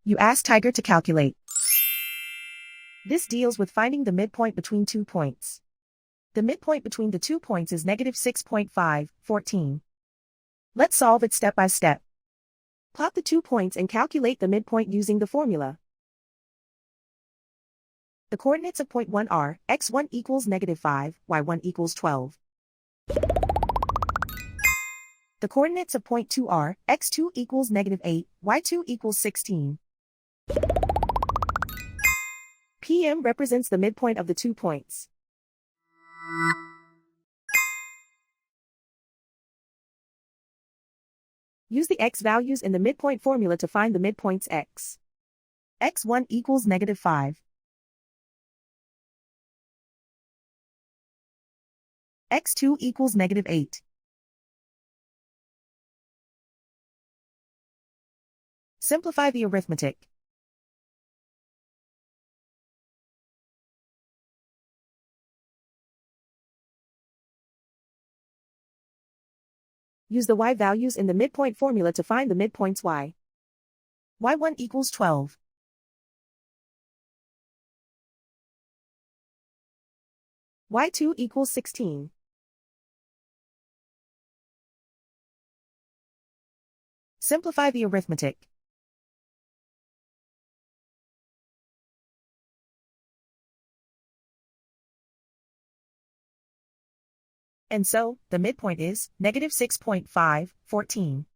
You ask Tiger to calculate. This deals with finding the midpoint between 2 points. The midpoint between the 2 points is -6.5, 14. Let's solve it step by step. Plot the 2 points and calculate the midpoint using the formula. The coordinates of point 1 are, x1 equals -5, y1 equals 12. The coordinates of point 2 are, x2 equals -8, y2 equals 16. PM represents the midpoint of the 2 points. Use the x values in the midpoint formula to find the midpoints x. x1 equals -5. x2 equals -8. Simplify the arithmetic. Use the y values in the midpoint formula to find the midpoints y. y1 equals 12. y2 equals 16. Simplify the arithmetic. And so, the midpoint is -6.5, 14.